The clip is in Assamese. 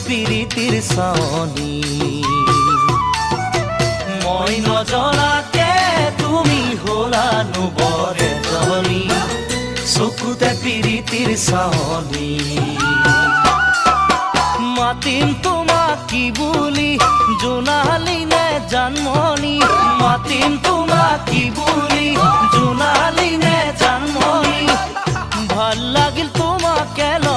পিৰিতিৰ চাৱনি মই নজনাকে তুমি হলানো বৰ এজনী চকুতে পিৰিতিৰ চাৱনি মাতিম তোমাক কি বুলি জোনালী নে জানমণি মাতিম তোমাক কি বুলি জোনালী নে